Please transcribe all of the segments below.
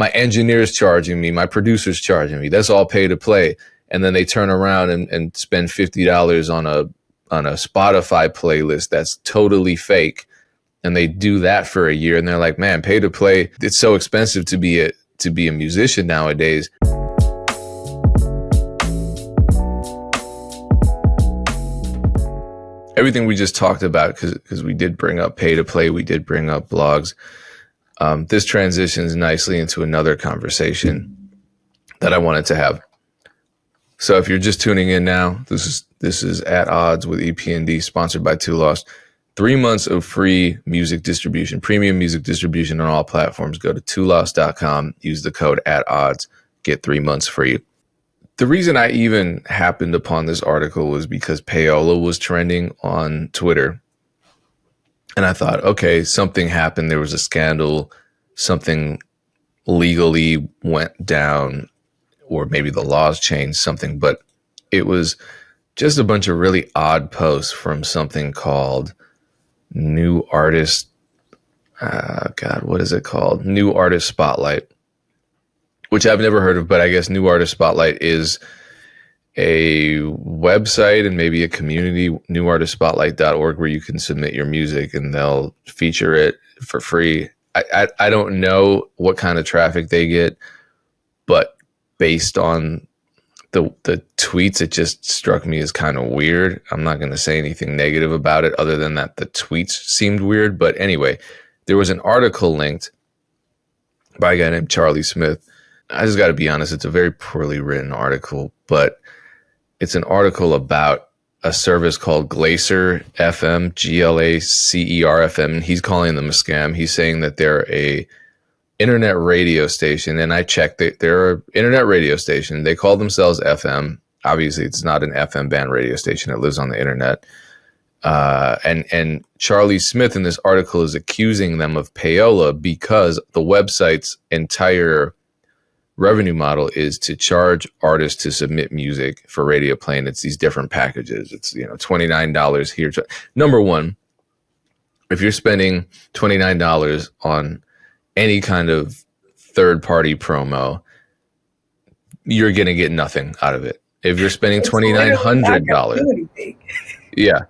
my engineer's charging me, my producer's charging me. That's all pay to play. And then they turn around and spend $50 on a Spotify playlist that's totally fake. And they do that for a year, and they're like, man, pay to play, it's so expensive to be a musician nowadays. Everything we just talked about, because we did bring up pay to play, we did bring up blogs. This transitions nicely into another conversation that I wanted to have. So if you're just tuning in now, this is At Odds with EP&D, sponsored by Two Lost. 3 months of free music distribution, premium music distribution on all platforms. Go to twolost.com, use the code @odds, get 3 months free. The reason I even happened upon this article was because payola was trending on Twitter. And I thought, okay, something happened. There was a scandal. Something legally went down, or maybe the laws changed something. But it was just a bunch of really odd posts from something called New Artist. What is it called? New Artist Spotlight, which I've never heard of, but I guess New Artist Spotlight is a website and maybe a community, newartistspotlight.org, where you can submit your music and they'll feature it for free. I don't know what kind of traffic they get, but based on the tweets, it just struck me as kind of weird. I'm not going to say anything negative about it other than that the tweets seemed weird. But anyway, there was an article linked by a guy named Charlie Smith. I just got to be honest, it's a very poorly written article, but it's an article about a service called Glacier FM, GLACER FM, and he's calling them a scam. He's saying that they're a internet radio station, and I checked it. They're an internet radio station. They call themselves FM. Obviously, it's not an FM band radio station. It lives on the internet. And Charlie Smith in this article is accusing them of payola because the website's entire revenue model is to charge artists to submit music for radio play, and it's these different packages. It's, $29 here. Number one, if you're spending $29 on any kind of third-party promo, you're going to get nothing out of it. If you're spending $2,900, yeah,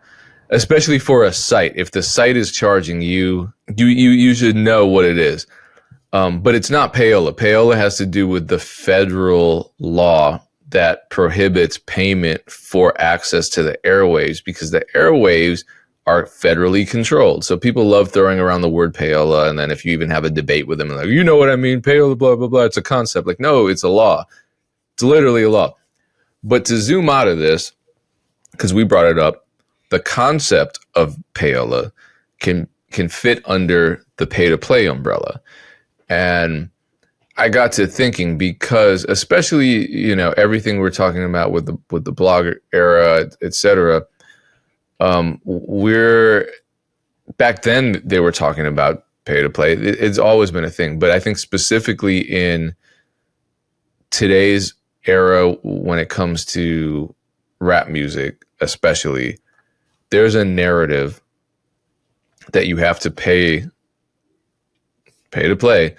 especially for a site, if the site is charging you, you should know what it is. But it's not payola. Payola has to do with the federal law that prohibits payment for access to the airwaves, because the airwaves are federally controlled. So people love throwing around the word payola. And then if you even have a debate with them, like, you know what I mean? Payola, blah, blah, blah. It's a concept. Like, no, it's a law. It's literally a law. But to zoom out of this, because we brought it up, the concept of payola can fit under the pay-to-play umbrella. And I got to thinking, because especially, everything we're talking about with the blogger era, et cetera, back then they were talking about pay to play. It's always been a thing, but I think specifically in today's era, when it comes to rap music, especially, there's a narrative that you have to pay to play.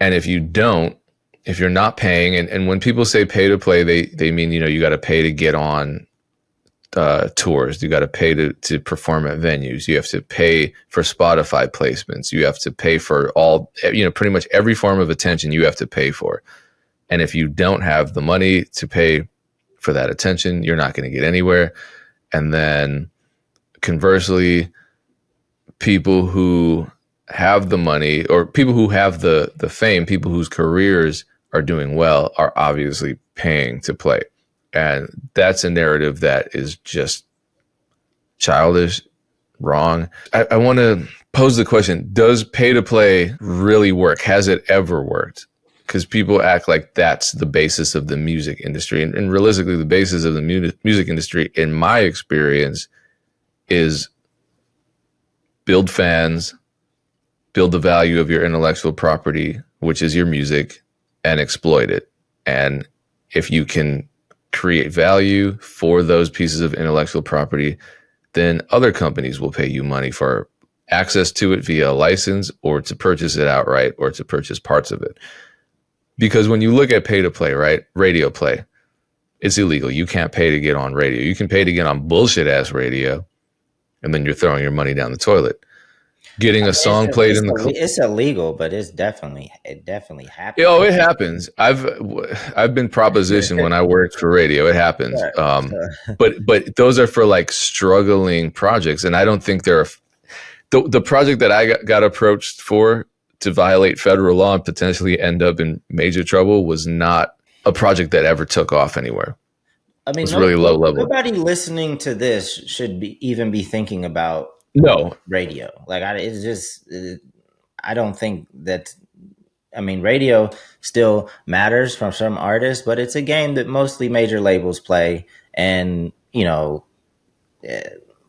And if you're not paying, and when people say pay to play, they mean, you got to pay to get on tours. You got to pay to perform at venues. You have to pay for Spotify placements. You have to pay for all, pretty much every form of attention you have to pay for. And if you don't have the money to pay for that attention, you're not going to get anywhere. And then conversely, people who have the money, or people who have the fame, people whose careers are doing well, are obviously paying to play. And that's a narrative that is just childish, wrong. I want to pose the question, does pay to play really work? Has it ever worked? Because people act like that's the basis of the music industry. And realistically, the basis of the music industry, in my experience, is build fans, build the value of your intellectual property, which is your music, and exploit it. And if you can create value for those pieces of intellectual property, then other companies will pay you money for access to it via a license or to purchase it outright or to purchase parts of it. Because when you look at pay to play, right? Radio play, it's illegal. You can't pay to get on radio. You can pay to get on bullshit ass radio, and then you're throwing your money down the toilet. Getting a song played in the it's illegal, but it definitely happens. Oh, it happens. I've been propositioned when I worked for radio. It happens. But those are for like struggling projects, and I don't think they're the project that I got approached for to violate federal law and potentially end up in major trouble was not a project that ever took off anywhere. I mean, it's really low level. Nobody listening to this should even be thinking about radio. Like I don't think that. I mean, radio still matters from some artists, but it's a game that mostly major labels play, and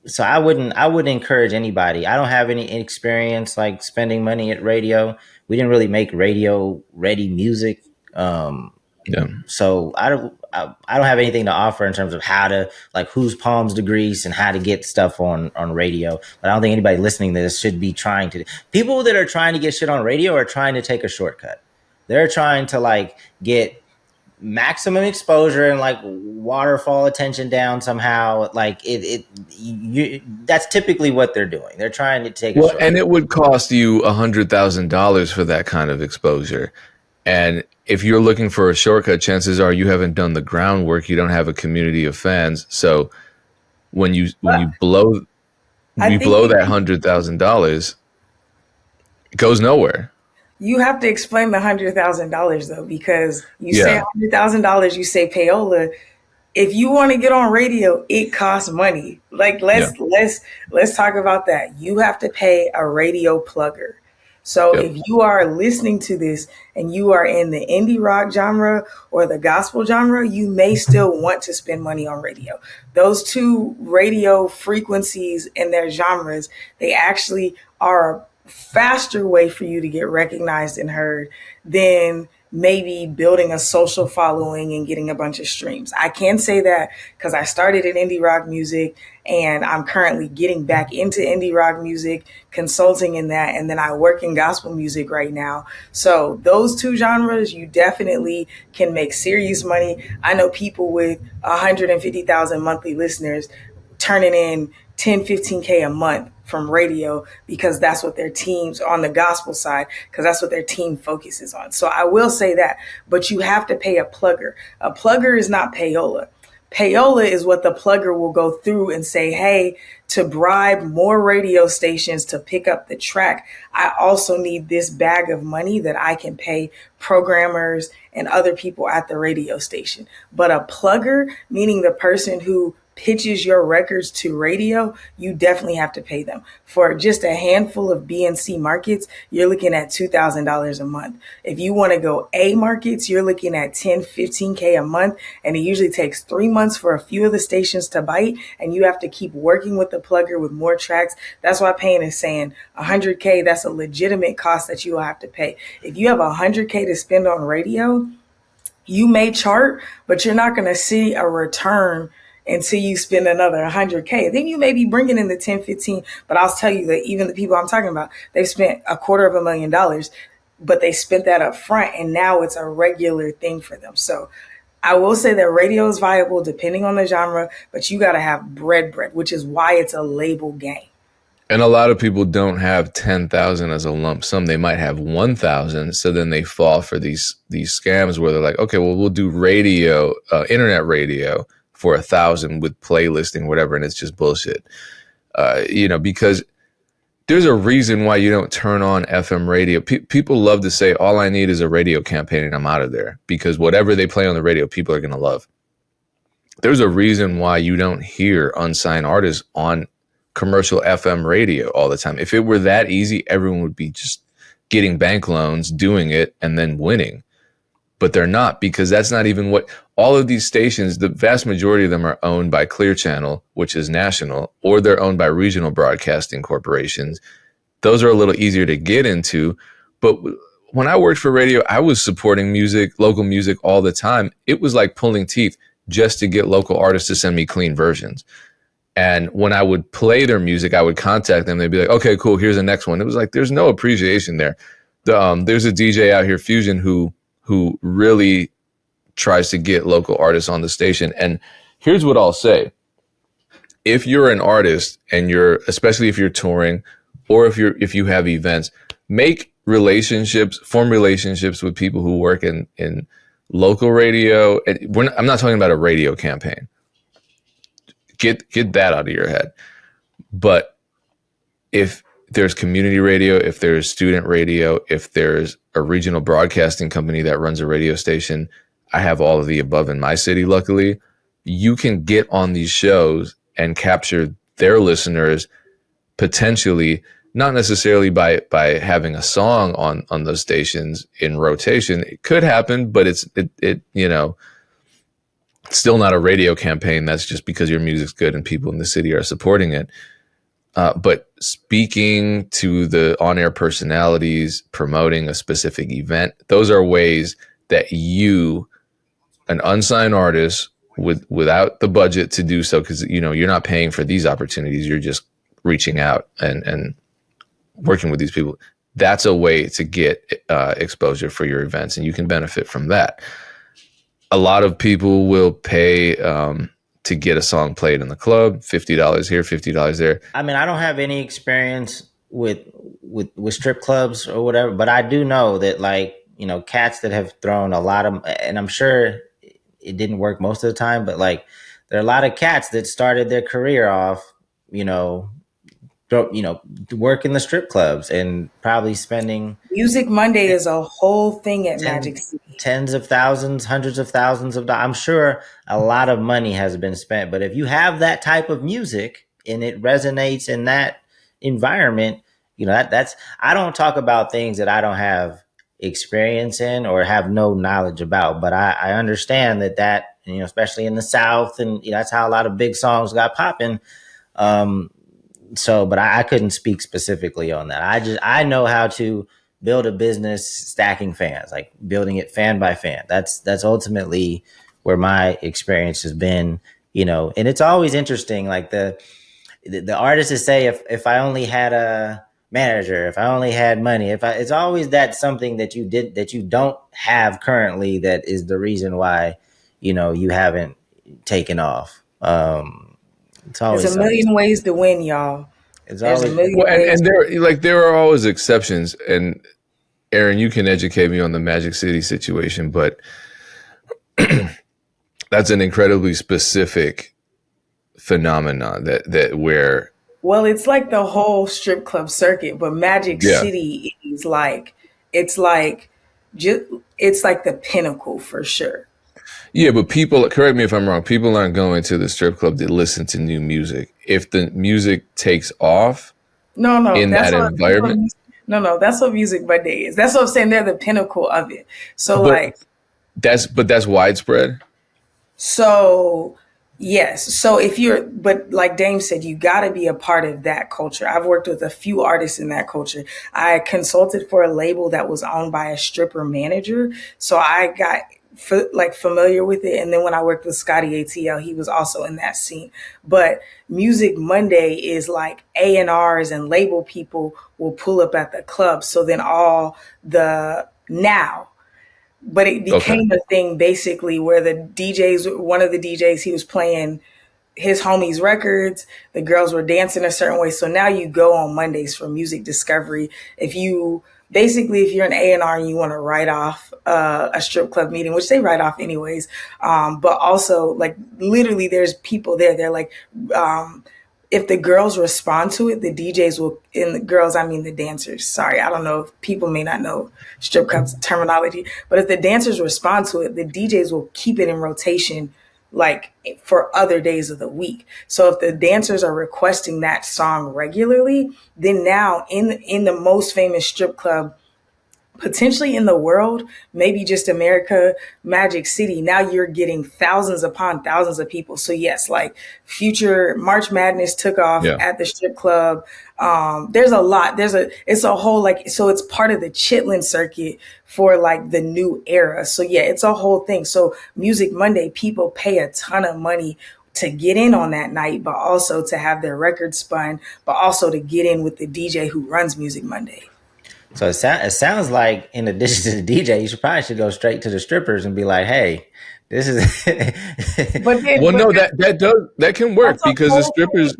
so I wouldn't encourage anybody. I don't have any experience like spending money at radio. We didn't really make radio ready music. So I don't have anything to offer in terms of how to, like, whose palms to grease and how to get stuff on radio. But I don't think anybody listening to this should be trying to. People that are trying to get shit on radio are trying to take a shortcut. They're trying to like get maximum exposure and like waterfall attention down somehow. Like that's typically what they're doing. They're trying to take a shortcut. And it would cost you $100,000 for that kind of exposure. And if you're looking for a shortcut, chances are you haven't done the groundwork. You don't have a community of fans. So when you blow that $100,000, it goes nowhere. You have to explain the $100,000 though, because you say $100,000, you say payola. If you want to get on radio, it costs money. Like let's talk about that. You have to pay a radio plugger. So if you are listening to this and you are in the indie rock genre or the gospel genre, you may still want to spend money on radio. Those two radio frequencies and their genres, they actually are a faster way for you to get recognized and heard than maybe building a social following and getting a bunch of streams. I can say that because I started in indie rock music and I'm currently getting back into indie rock music, consulting in that, and then I work in gospel music right now. So those two genres, you definitely can make serious money. I know people with 150,000 monthly listeners turning in 10, 15K a month from radio because that's what their teams on the gospel side, because that's what their team focuses on. So I will say that, but you have to pay a plugger. A plugger is not payola. Payola is what the plugger will go through and say, hey, to bribe more radio stations to pick up the track, I also need this bag of money that I can pay programmers and other people at the radio station. But a plugger, meaning the person who pitches your records to radio, you definitely have to pay them. For just a handful of B and C markets, you're looking at $2,000 a month. If you want to go A markets, you're looking at 10, 15K a month. And it usually takes 3 months for a few of the stations to bite. And you have to keep working with the plugger with more tracks. That's why Payne is saying 100K, that's a legitimate cost that you will have to pay. If you have 100K to spend on radio, you may chart, but you're not going to see a return until you spend another 100K. Then you may be bringing in the 10, 15, but I'll tell you that even the people I'm talking about, they've spent $250,000, but they spent that up front and now it's a regular thing for them. So I will say that radio is viable depending on the genre, but you got to have bread, which is why it's a label game. And a lot of people don't have 10,000 as a lump sum. They might have 1,000. So then they fall for these scams where they're like, okay, well, we'll do radio, internet radio for 1,000 with playlisting, whatever, and it's just bullshit. Because there's a reason why you don't turn on FM radio. People love to say, all I need is a radio campaign and I'm out of there, because whatever they play on the radio, people are going to love. There's a reason why you don't hear unsigned artists on commercial FM radio all the time. If it were that easy, everyone would be just getting bank loans, doing it, and then winning. But they're not, because that's not even what all of these stations, the vast majority of them are owned by Clear Channel, which is national, or they're owned by regional broadcasting corporations. Those are a little easier to get into. But when I worked for radio, I was supporting music, local music all the time. It was like pulling teeth just to get local artists to send me clean versions. And when I would play their music, I would contact them. They'd be like, okay, cool, here's the next one. It was like, there's no appreciation there. There's a DJ out here, Fusion, who really tries to get local artists on the station. And here's what I'll say. If you're an artist and especially if you're touring or if you have events, form relationships with people who work in local radio. I'm not talking about a radio campaign. Get that out of your head. But if there's community radio, if there's student radio, if there's a regional broadcasting company that runs a radio station, I have all of the above in my city, luckily. You can get on these shows and capture their listeners potentially, not necessarily by having a song on those stations in rotation. It could happen, but it's still not a radio campaign. That's just because your music's good and people in the city are supporting it. But speaking to the on-air personalities, promoting a specific event, those are ways that you, an unsigned artist without the budget to do so, because you're not paying for these opportunities, you're just reaching out and working with these people. That's a way to get exposure for your events, and you can benefit from that. A lot of people will pay to get a song played in the club, $50 here, $50 there. I mean, I don't have any experience with strip clubs or whatever, but I do know that, like, cats that have thrown a lot of, and I'm sure it didn't work most of the time, but like there are a lot of cats that started their career off, work in the strip clubs and probably spending. Music Monday is a whole thing at Magic City. Tens of thousands, hundreds of thousands of dollars. I'm sure a lot of money has been spent, but if you have that type of music and it resonates in that environment, that's, I don't talk about things that I don't have experience in or have no knowledge about, but I understand that, especially in the South, and that's how a lot of big songs got popping. But I couldn't speak specifically on that. I know how to build a business stacking fans, like building it fan by fan. That's ultimately where my experience has been, and it's always interesting. Like the artists say, if I only had a manager, if I only had money, it's always that something that you don't have currently that is the reason why, you haven't taken off. It's always there's a million ways to win, y'all. It's always, and there are always exceptions. And Aaron, you can educate me on the Magic City situation, but that's an incredibly specific phenomenon that where. Well, it's like the whole strip club circuit, but Magic City is like, it's like the pinnacle for sure. Yeah, but people, correct me if I'm wrong, people aren't going to the strip club to listen to new music. If the music takes off in that environment. That's what Music Monday is. That's what I'm saying. They're the pinnacle of it. So that's widespread. So yes. So but like Dame said, you got to be a part of that culture. I've worked with a few artists in that culture. I consulted for a label that was owned by a stripper manager. So I got familiar with it. And then when I worked with Scotty ATL, he was also in that scene. But Music Monday is like A&Rs and label people will pull up at the club. So then but it became a thing basically where one of the DJs, he was playing his homies' records. The girls were dancing a certain way. So now you go on Mondays for music discovery. If you're an A&R and you want to write off a strip club meeting, which they write off anyways, but also like literally there's people there. They're like, if the girls respond to it, the DJs will, and the girls, I mean the dancers. Sorry, I don't know if people may not know strip club terminology, but if the dancers respond to it, the DJs will keep it in rotation like for other days of the week. So if the dancers are requesting that song regularly, then now in the most famous strip club potentially in the world, maybe just America, Magic City, now you're getting thousands upon thousands of people. So yes, like Future March Madness took off at the strip club. There's a lot. It's a whole so it's part of the Chitlin circuit for like the new era. So yeah, it's a whole thing. So Music Monday, people pay a ton of money to get in on that night, but also to have their record spun, but also to get in with the DJ who runs Music Monday. So it sounds like in addition to the DJ, you should go straight to the strippers and be like, "Hey, this is." But then, Well, no, that can work because the strippers,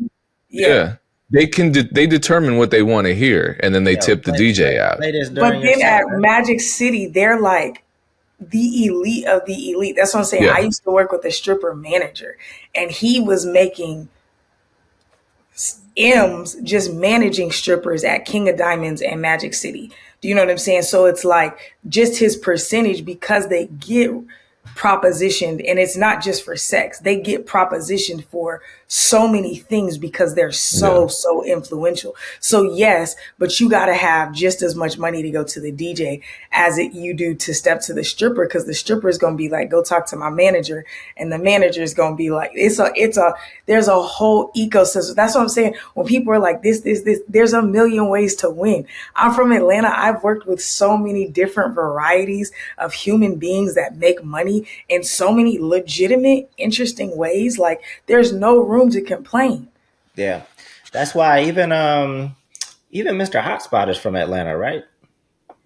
yeah, they determine what they want to hear, and then they tip the DJ out. But then at Magic City, they're like the elite of the elite. That's what I'm saying. Yeah. I used to work with a stripper manager, and he was making M's just managing strippers at King of Diamonds and Magic City. Do you know what I'm saying? So it's like just his percentage, because they get propositioned, and it's not just for sex. They get propositioned for so many things because they're so influential. So yes, but you got to have just as much money to go to the DJ as you do to step to the stripper, because the stripper is going to be like, go talk to my manager, and the manager is going to be like, there's a whole ecosystem. That's what I'm saying. When people are like this, there's a million ways to win. I'm from Atlanta. I've worked with so many different varieties of human beings that make money in so many legitimate, interesting ways. Like, there's no room to complain. Yeah, that's why even Mr. Hotspot is from Atlanta, right?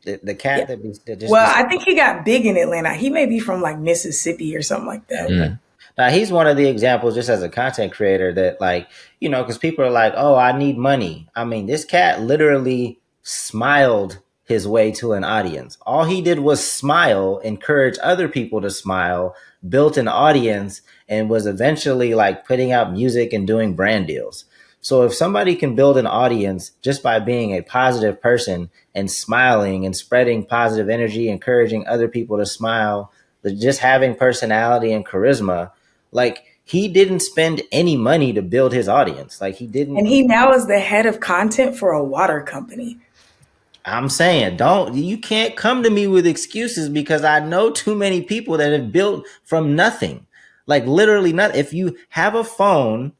The cat that just. Well, I think he got big in Atlanta. He may be from like Mississippi or something like that. Okay. Now he's one of the examples, just as a content creator, that like, because people are like, oh, I need money. I mean, this cat literally smiled his way to an audience. All he did was smile, encourage other people to smile, built an audience, and was eventually like putting out music and doing brand deals. So if somebody can build an audience just by being a positive person and smiling and spreading positive energy, encouraging other people to smile, just having personality and charisma, like, he didn't spend any money to build his audience. Like, he didn't. And he now is the head of content for a water company. I'm saying, you can't come to me with excuses, because I know too many people that have built from nothing. Like, literally nothing. If you have a phone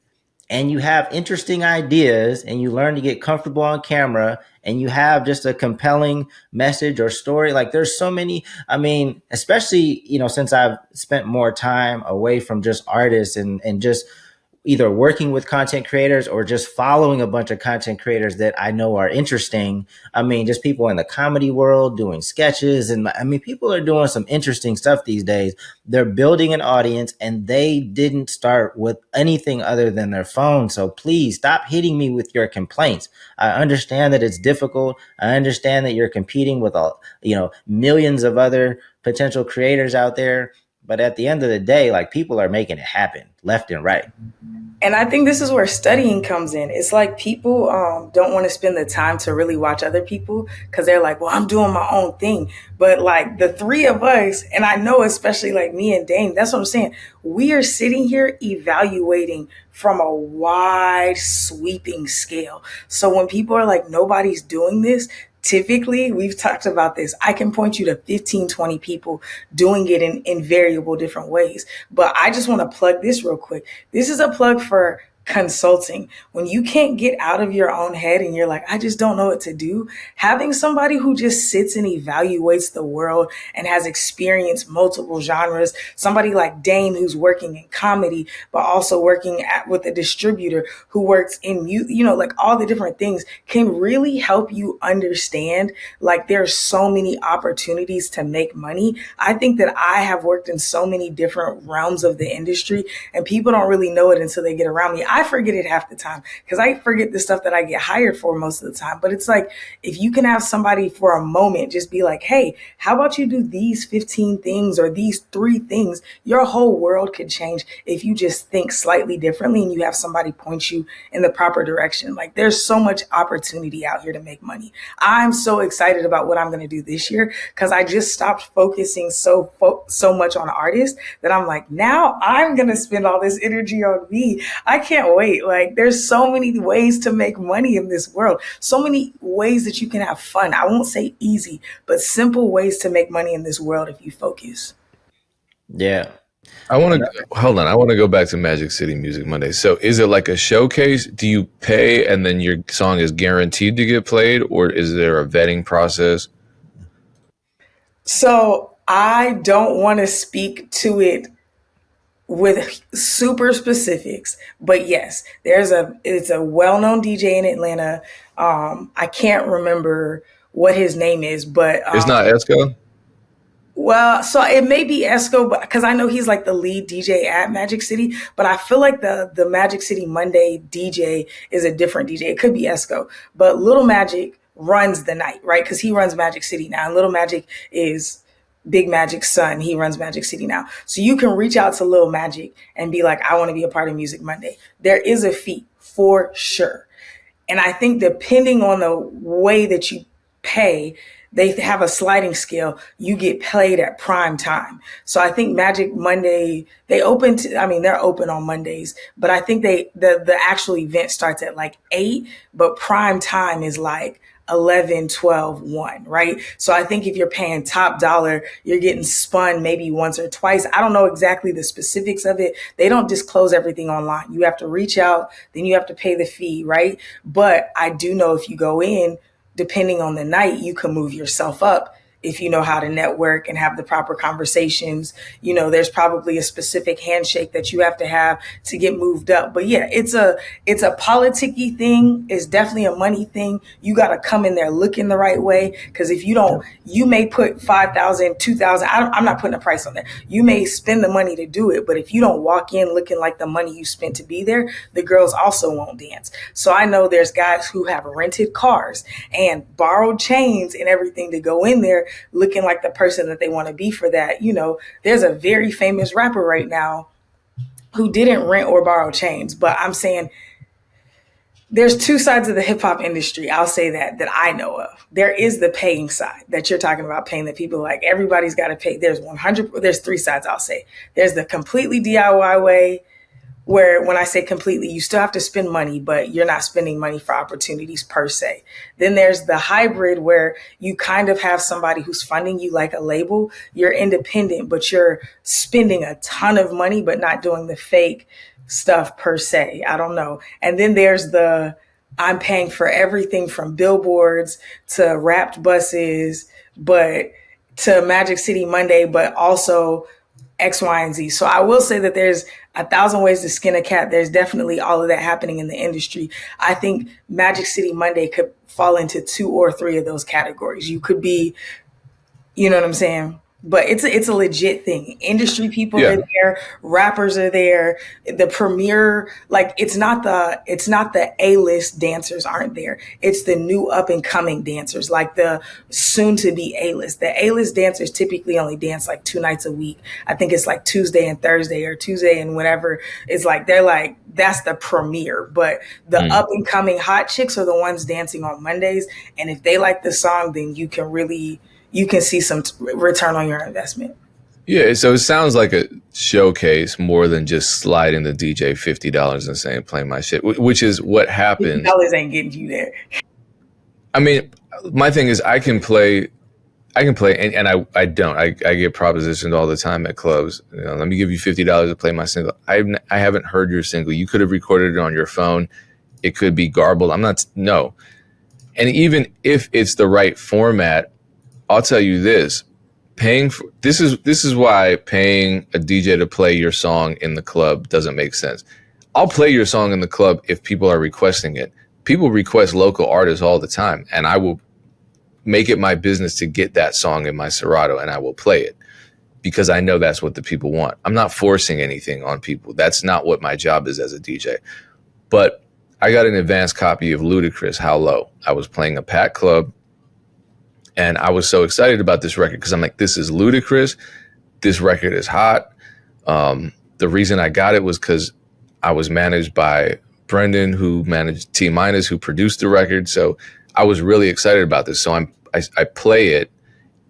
and you have interesting ideas and you learn to get comfortable on camera and you have just a compelling message or story, like, there's so many, I mean, especially, since I've spent more time away from just artists and just either working with content creators or just following a bunch of content creators that I know are interesting. I mean, just people in the comedy world doing sketches. And I mean, people are doing some interesting stuff these days. They're building an audience, and they didn't start with anything other than their phone. So please stop hitting me with your complaints. I understand that it's difficult. I understand that you're competing with millions of other potential creators out there. But at the end of the day, like, people are making it happen left and right. And I think this is where studying comes in. It's like people don't want to spend the time to really watch other people, because they're like, well, I'm doing my own thing. But like the three of us, and I know especially like me and Dame, that's what I'm saying. We are sitting here evaluating from a wide sweeping scale. So when people are like, nobody's doing this, typically, we've talked about this, I can point you to 15, 20 people doing it in variable different ways. But I just want to plug this real quick. This is a plug for consulting. When you can't get out of your own head and you're like, I just don't know what to do, having somebody who just sits and evaluates the world and has experienced multiple genres, somebody like Dane who's working in comedy, but also working with a distributor who works in, like all the different things, can really help you understand, like, there's so many opportunities to make money. I think that I have worked in so many different realms of the industry, and people don't really know it until they get around me. I forget it half the time, because I forget the stuff that I get hired for most of the time. But it's like, if you can have somebody for a moment just be like, hey, how about you do these 15 things or these 3 things? Your whole world could change if you just think slightly differently and you have somebody point you in the proper direction. Like, there's so much opportunity out here to make money. I'm so excited about what I'm going to do this year, because I just stopped focusing so much on artists that I'm like, now I'm going to spend all this energy on me. I can't wait. Like, there's so many ways to make money in this world. So many ways that you can have fun. I won't say easy, but simple ways to make money in this world if you focus. Yeah. I want to go back to Magic City Music Monday. So is it like a showcase? Do you pay and then your song is guaranteed to get played, or is there a vetting process? So I don't want to speak to it with super specifics. But yes, it's a well-known DJ in Atlanta. I can't remember what his name is, but It's not Esco? well, so it may be Esco, but because I know he's like the lead DJ at Magic City, but I feel like the Magic City Monday DJ is a different DJ. It could be Esco, but Little Magic runs the night, right? Because he runs Magic City now, and Little Magic is Big Magic's son. He runs Magic City now, so you can reach out to Little Magic and be like, "I want to be a part of Music Monday." There is a fee for sure. And I think depending on the way that you pay, they have a sliding scale. You get paid at prime time. So I think Magic Monday, they're open on Mondays, but I think the actual event starts at like 8, but prime time is like 11, 12, 1, right? So I think if you're paying top dollar, you're getting spun maybe once or twice. I don't know exactly the specifics of it. They don't disclose everything online. You have to reach out, then you have to pay the fee, right? But I do know if you go in, depending on the night, you can move yourself up if you know how to network and have the proper conversations. There's probably a specific handshake that you have to have to get moved up. But yeah, it's a politicky thing. It's definitely a money thing. You got to come in there looking the right way, because if you don't, you may put 5,000, 2,000. I'm not putting a price on that. You may spend the money to do it, but if you don't walk in looking like the money you spent to be there, the girls also won't dance. So I know there's guys who have rented cars and borrowed chains and everything to go in there looking like the person that they want to be for that. There's a very famous rapper right now who didn't rent or borrow chains, but I'm saying there's two sides of the hip hop industry. I'll say that I know of. There is the paying side that you're talking about, paying that people like everybody's got to pay. There's 3 sides. I'll say there's the completely DIY way, where when I say completely, you still have to spend money, but you're not spending money for opportunities per se. Then there's the hybrid where you kind of have somebody who's funding you like a label. You're independent, but you're spending a ton of money, but not doing the fake stuff per se. I don't know. And then there's I'm paying for everything from billboards to wrapped buses, but to Magic City Monday, but also X, Y, and Z. So I will say that there's 1,000 ways to skin a cat. There's definitely all of that happening in the industry. I think Magic City Monday could fall into 2 or 3 of those categories. You could be, you know what I'm saying? But it's a legit thing. Industry people are there, rappers are there. The premier, like it's not the A-list dancers aren't there. It's the new up and coming dancers, like the soon to be A-list. The A-list dancers typically only dance like 2 nights a week. I think it's like Tuesday and Thursday, or Tuesday and whenever. It's like they're like, that's the premiere. But the up and coming hot chicks are the ones dancing on Mondays. And if they like the song, then you can see some return on your investment. Yeah, so it sounds like a showcase more than just sliding the DJ $50 and saying, play my shit, which is what happens. $50 ain't getting you there. I mean, my thing is I can play, and I don't. I get propositioned all the time at clubs. Let me give you $50 to play my single. I haven't heard your single. You could have recorded it on your phone. It could be garbled. No. And even if it's the right format, I'll tell you this: this is why paying a DJ to play your song in the club doesn't make sense. I'll play your song in the club if people are requesting it. People request local artists all the time, and I will make it my business to get that song in my Serato, and I will play it because I know that's what the people want. I'm not forcing anything on people. That's not what my job is as a DJ. But I got an advanced copy of Ludacris, How Low. I was playing a packed club. And I was so excited about this record because I'm like, this is Ludacris. This record is hot. The reason I got it was because I was managed by Brendan, who managed T Minus, who produced the record. So I was really excited about this. So I play it.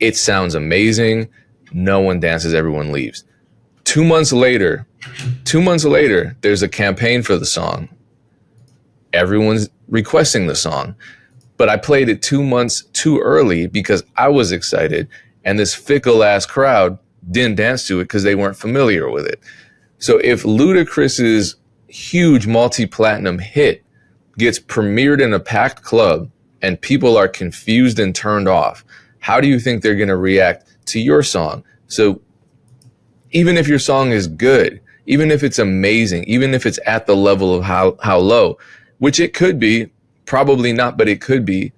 It sounds amazing. No one dances. Everyone leaves. 2 months later, there's a campaign for the song. Everyone's requesting the song. But I played it 2 months too early because I was excited, and this fickle ass crowd didn't dance to it because they weren't familiar with it. So if Ludacris's huge multi-platinum hit gets premiered in a packed club and people are confused and turned off, how do you think they're going to react to your song? So even if your song is good, even if it's amazing, even if it's at the level of how low, which it could be, probably not, but it could be,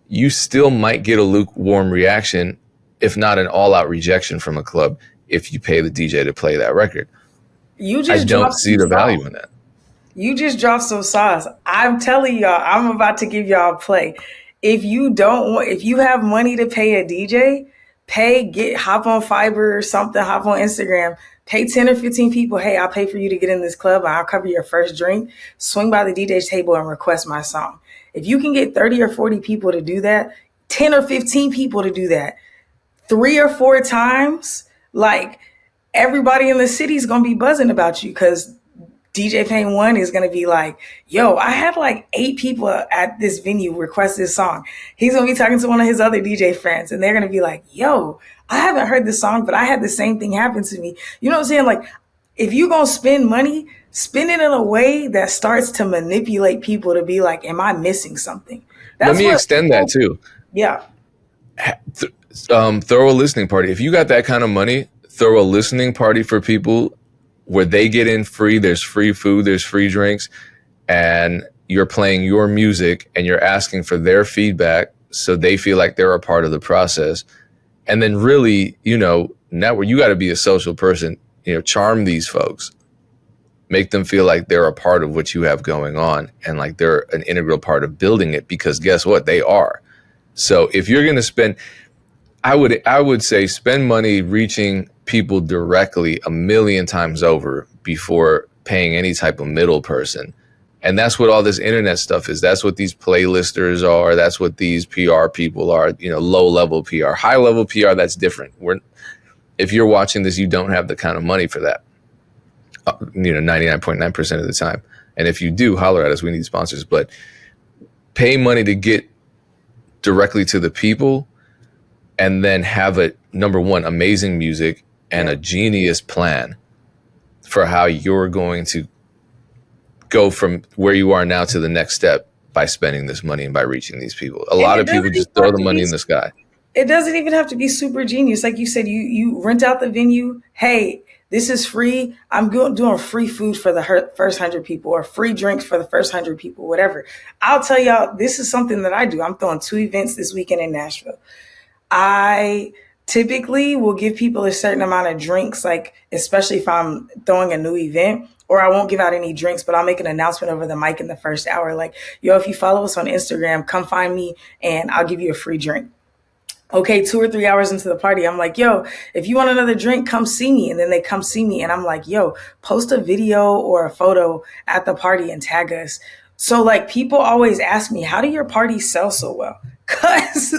you still might get a lukewarm reaction, if not an all-out rejection from a club, if you pay the DJ to play that record. I don't see the value in that. You just dropped some sauce. I'm telling y'all, I'm about to give y'all a play. If you have money to pay a DJ, hop on Fiverr or something, hop on Instagram, pay 10 or 15 people. Hey, I'll pay for you to get in this club and I'll cover your first drink. Swing by the DJ's table and request my song. If you can get 30 or 40 people to do that, 10 or 15 people to do that 3 or 4 times, like everybody in the city is going to be buzzing about you because DJ Payne 1 is going to be like, yo, I had like 8 people at this venue request this song. He's going to be talking to one of his other DJ friends and they're going to be like, yo, I haven't heard this song, but I had the same thing happen to me. You know what I'm saying? Like, if you're going to spend money, spend it in a way that starts to manipulate people to be like, am I missing something? Let me extend that too. Yeah. Throw a listening party. If you got that kind of money, throw a listening party for people where they get in free. There's free food, there's free drinks, and you're playing your music and you're asking for their feedback so they feel like they're a part of the process. And then really, network. You got to be a social person, charm these folks, make them feel like they're a part of what you have going on and like they're an integral part of building it, because guess what? They are. So if you're going to spend, I would say spend money reaching people directly 1,000,000 times over before paying any type of middle person. And that's what all this internet stuff is. That's what these playlisters are. That's what these PR people are, low level PR. High level PR, that's different. If you're watching this, you don't have the kind of money for that, 99.9% of the time. And if you do, holler at us. We need sponsors. But pay money to get directly to the people and then have a, number one, amazing music and a genius plan for how you're going to go from where you are now to the next step by spending this money and by reaching these people. A lot of people just throw the money in the sky. It doesn't even have to be super genius. Like you said, you rent out the venue. Hey, this is free. I'm doing free food for the first 100 people or free drinks for the first 100 people, whatever. I'll tell y'all, this is something that I do. I'm throwing 2 events this weekend in Nashville. I typically will give people a certain amount of drinks, like especially if I'm throwing a new event, or I won't give out any drinks, but I'll make an announcement over the mic in the first hour. Like, yo, if you follow us on Instagram, come find me and I'll give you a free drink. Okay, 2 or 3 hours into the party, I'm like, yo, if you want another drink, come see me. And then they come see me and I'm like, yo, post a video or a photo at the party and tag us. So like people always ask me, how do your parties sell so well? Because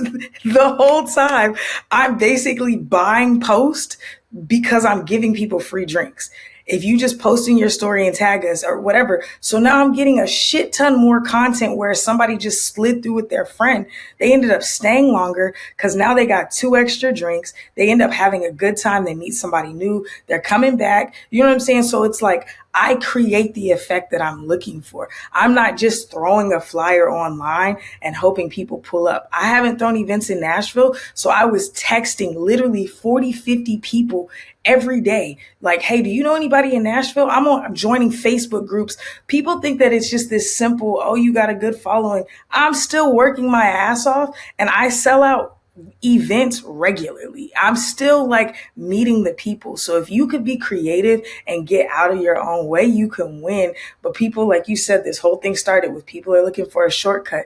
the whole time I'm basically buying post because I'm giving people free drinks. If you just post in your story and tag us or whatever. So now I'm getting a shit ton more content where somebody just slid through with their friend. They ended up staying longer because now they got 2 extra drinks. They end up having a good time. They meet somebody new. They're coming back. You know what I'm saying? So it's like I create the effect that I'm looking for. I'm not just throwing a flyer online and hoping people pull up. I haven't thrown events in Nashville. So I was texting literally 40, 50 people every day. Like, hey, do you know anybody in Nashville? I'm joining Facebook groups. People think that it's just this simple, oh, you got a good following. I'm still working my ass off and I sell out events regularly. I'm still like meeting the people. So if you could be creative and get out of your own way, you can win. But people, like you said, this whole thing started with people are looking for a shortcut.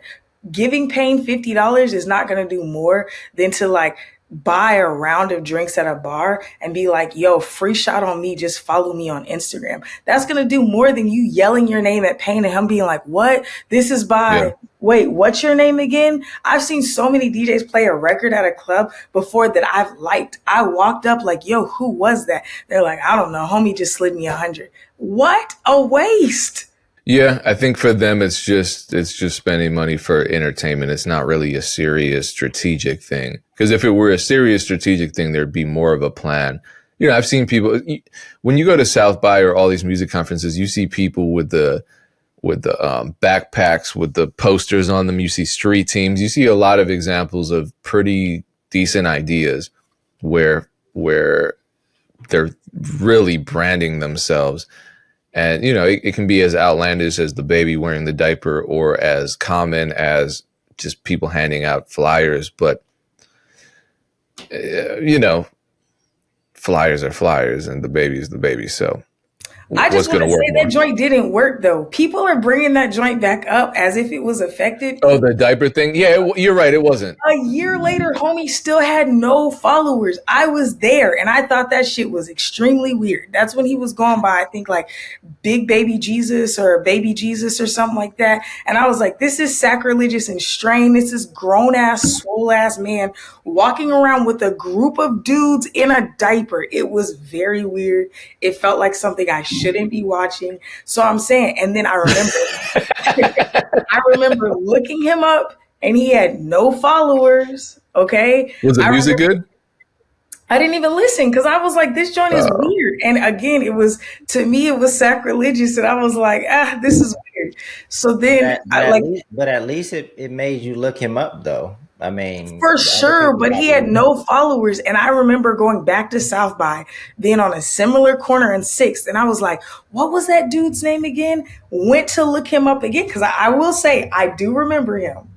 Paying $50 is not going to do more than to like buy a round of drinks at a bar and be like, yo, free shot on me. Just follow me on Instagram. That's going to do more than you yelling your name at Payne and him being like, what? This is by, wait, what's your name again? I've seen so many DJs play a record at a club before that I've liked. I walked up like, yo, who was that? They're like, I don't know. Homie just slid me 100. What a waste. Yeah, I think for them, it's just spending money for entertainment. It's not really a serious strategic thing. Because if it were a serious strategic thing, there'd be more of a plan. I've seen people, when you go to South by or all these music conferences, you see people with the backpacks, with the posters on them. You see street teams. You see a lot of examples of pretty decent ideas where they're really branding themselves. And, you know, it can be as outlandish as the baby wearing the diaper or as common as just people handing out flyers. But, you know, flyers are flyers and the baby is the baby. So I just what's want going to to work say more? that joint didn't work though. People are bringing that joint back up as if it was effective. Oh, the diaper thing? Yeah, you're right. It wasn't. A year later, homie still had no followers. I was there and I thought that shit was extremely weird. That's when he was going by, I think like Big Baby Jesus or Baby Jesus or something like that. And I was like, this is sacrilegious and strange. This is grown ass, swole ass man walking around with a group of dudes in a diaper. It was very weird. It felt like something I shouldn't be watching. So I'm saying, and then I remember looking him up and he had no followers. Okay. Was the music good? I didn't even listen because I was like, this joint is weird. And again, to me, it was sacrilegious. And I was like, this is weird. So then but at least it made you look him up though. I mean, for sure, but he had no followers. And I remember going back to South by, being on a similar corner in 6th. And I was like, what was that dude's name again? Went to look him up again. Because I will say, I do remember him.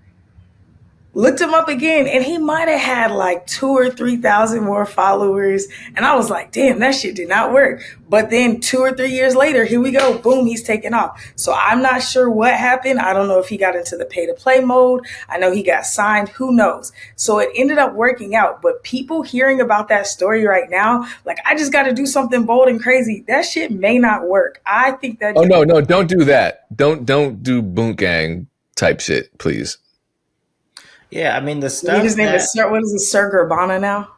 Looked him up again, and he might have had like 2,000 or 3,000 more followers. And I was like, damn, that shit did not work. But then 2 or 3 years later, here we go. Boom, he's taken off. So I'm not sure what happened. I don't know if he got into the pay to play mode. I know he got signed. Who knows? So it ended up working out. But people hearing about that story right now, like, I just got to do something bold and crazy. That shit may not work. I think that. Oh, no, don't do that. Don't do boot gang type shit, please. Yeah, I mean the stuff. His name is Sir. What is it, Sir Gerbana now?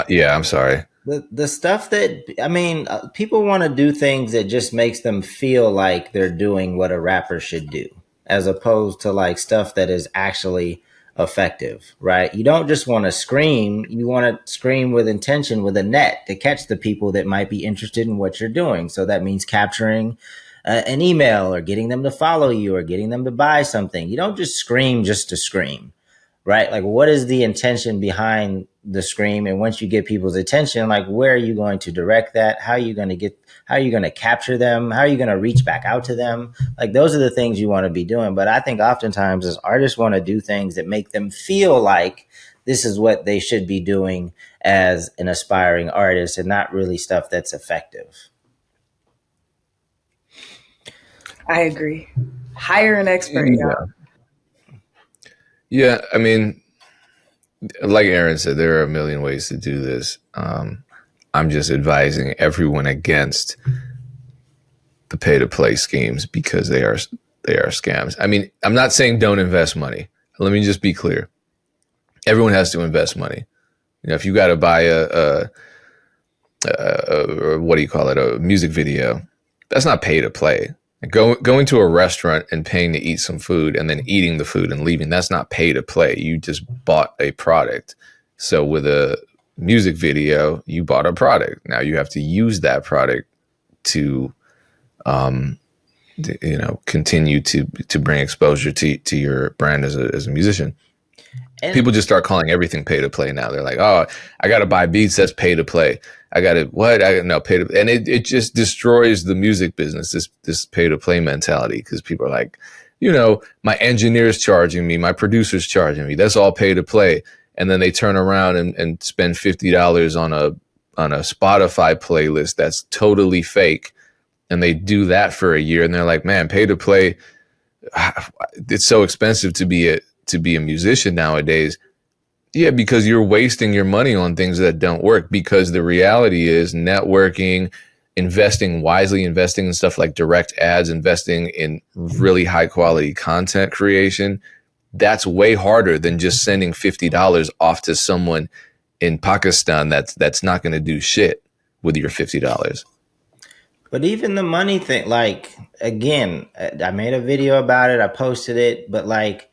Yeah, I'm sorry. The stuff that people want to do things that just makes them feel like they're doing what a rapper should do, as opposed to like stuff that is actually effective, right? You don't just want to scream; you want to scream with intention, with a net to catch the people that might be interested in what you're doing. So that means capturing an email or getting them to follow you or getting them to buy something. You don't just scream just to scream, right? Like, what is the intention behind the scream? And once you get people's attention, like, where are you going to direct that? How are you going to capture them? How are you going to reach back out to them? Like, those are the things you want to be doing. But I think oftentimes as artists want to do things that make them feel like this is what they should be doing as an aspiring artist, and not really stuff that's effective. I agree. Hire an expert. Yeah, I mean, like Aaron said, there are a million ways to do this. I'm just advising everyone against the pay-to-play schemes because they are scams. I mean, I'm not saying don't invest money. Let me just be clear. Everyone has to invest money. You know, if you got to buy a what do you call it, a music video, that's not pay-to-play. Going to a restaurant and paying to eat some food and then eating the food and leaving, that's not pay to play. You just bought a product. So with a music video, you bought a product. Now you have to use that product to, continue to bring exposure to your brand as a musician. And people just start calling everything pay to play now. They're like, oh, I got to buy beats. That's pay to play. I got to pay to, and it just destroys the music business. This pay to play mentality, because people are like, my engineer's charging me, my producer's charging me. That's all pay to play. And then they turn around and spend $50 on a Spotify playlist that's totally fake, and they do that for a year, and they're like, man, pay to play. It's so expensive to be a musician nowadays. Yeah, because you're wasting your money on things that don't work, because the reality is networking, investing wisely, investing in stuff like direct ads, investing in really high quality content creation, that's way harder than just sending $50 off to someone in Pakistan that's not going to do shit with your $50. But even the money thing, like, again, I made a video about it, I posted it, but like,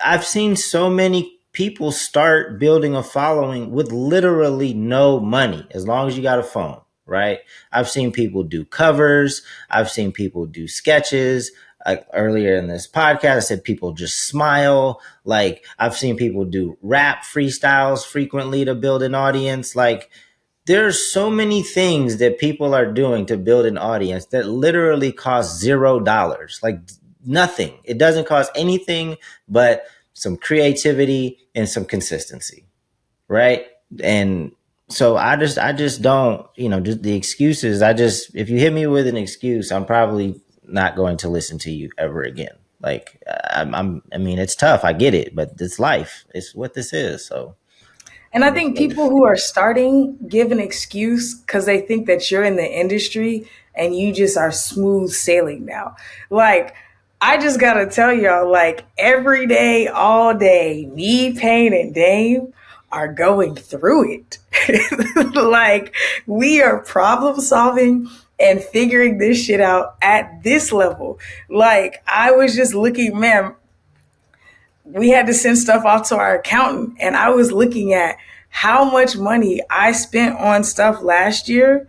I've seen so many people start building a following with literally no money, as long as you got a phone, right? I've seen people do covers. I've seen people do sketches. Like earlier in this podcast, I said people just smile. Like, I've seen people do rap freestyles frequently to build an audience. Like, there's so many things that people are doing to build an audience that literally cost $0, like nothing. It doesn't cost anything but some creativity and some consistency, right? And so I just don't, just the excuses. If you hit me with an excuse, I'm probably not going to listen to you ever again. Like I mean, it's tough. I get it, but it's life. It's what this is. So. And I think people who are starting give an excuse because they think that you're in the industry and you just are smooth sailing now. Like, I just got to tell y'all, like, every day, all day, me, Payne, and Dame are going through it. Like, we are problem solving and figuring this shit out at this level. Like, I was just looking, man, we had to send stuff off to our accountant, and I was looking at how much money I spent on stuff last year.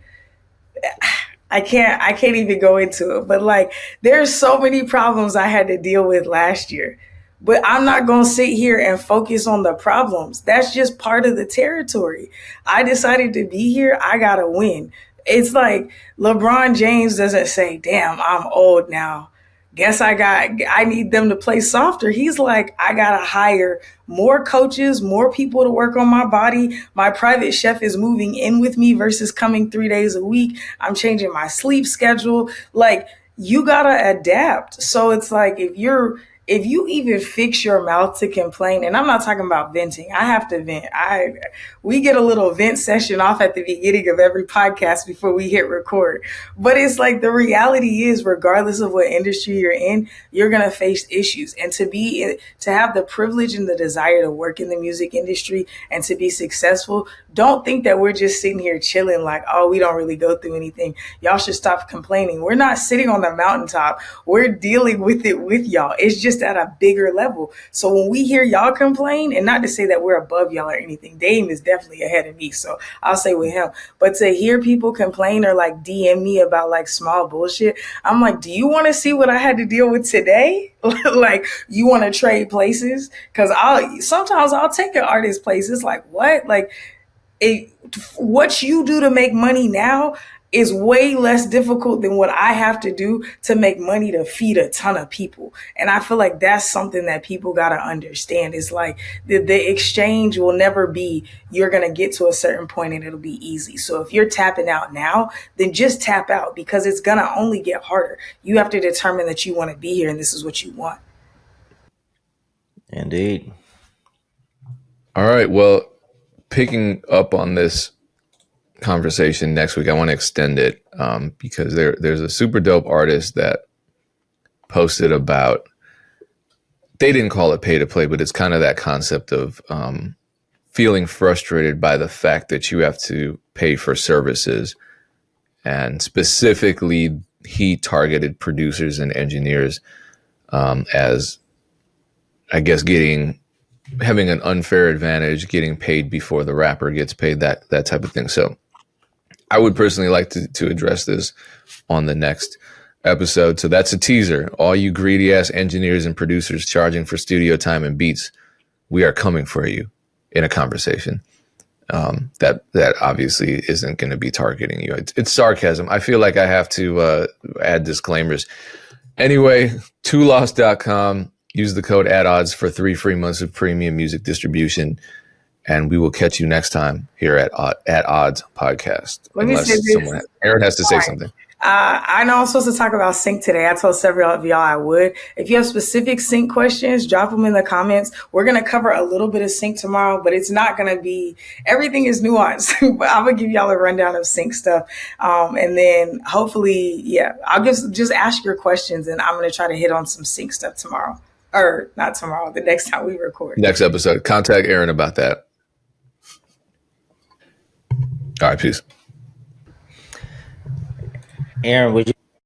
I can't even go into it, but like, there's so many problems I had to deal with last year. But I'm not going to sit here and focus on the problems. That's just part of the territory. I decided to be here. I got to win. It's like LeBron James doesn't say, damn, I'm old now. Guess I need them to play softer. He's like, I got to hire more coaches, more people to work on my body. My private chef is moving in with me versus coming 3 days a week. I'm changing my sleep schedule. Like, you got to adapt. So it's like, if you even fix your mouth to complain, and I'm not talking about venting, I have to vent. We get a little vent session off at the beginning of every podcast before we hit record. But it's like, the reality is, regardless of what industry you're in, you're going to face issues. And to have the privilege and the desire to work in the music industry and to be successful, don't think that we're just sitting here chilling like, oh, we don't really go through anything. Y'all should stop complaining. We're not sitting on the mountaintop. We're dealing with it with y'all. It's just at a bigger level. So when we hear y'all complain, and not to say that we're above y'all or anything, Dame is definitely ahead of me, so I'll say with him. But to hear people complain or like DM me about like small bullshit, I'm like, do you want to see what I had to deal with today? Like, you want to trade places? Because sometimes I'll take an artist places. Like, what? Like, what you do to make money now is way less difficult than what I have to do to make money to feed a ton of people. And I feel like that's something that people got to understand. It's like the exchange will never be, you're going to get to a certain point and it'll be easy. So if you're tapping out now, then just tap out, because it's going to only get harder. You have to determine that you want to be here and this is what you want. Indeed. All right. Well, picking up on this conversation next week, I want to extend it because there's a super dope artist that posted about, they didn't call it pay to play, but it's kind of that concept of feeling frustrated by the fact that you have to pay for services. And specifically, he targeted producers and engineers as, I guess, having an unfair advantage, getting paid before the rapper gets paid, that type of thing. So I would personally like to address this on the next episode. So that's a teaser. All you greedy ass engineers and producers charging for studio time and beats, we are coming for you in a conversation. That obviously isn't going to be targeting you. It's sarcasm. I feel like I have to add disclaimers. Anyway, tolost.com. Use the code ADODS for 3 free months of premium music distribution. And we will catch you next time here at Odds Podcast. Let me say this. Aaron has to say something. I know I'm supposed to talk about sync today. I told several of y'all I would. If you have specific sync questions, drop them in the comments. We're going to cover a little bit of sync tomorrow, but it's not going to be, everything is nuanced. But I'm going to give y'all a rundown of sync stuff. And then hopefully, I'll just ask your questions, and I'm going to try to hit on some sync stuff tomorrow. Or not tomorrow, the next time we record. Next episode. Contact Aaron about that. All right, peace. Aaron, would you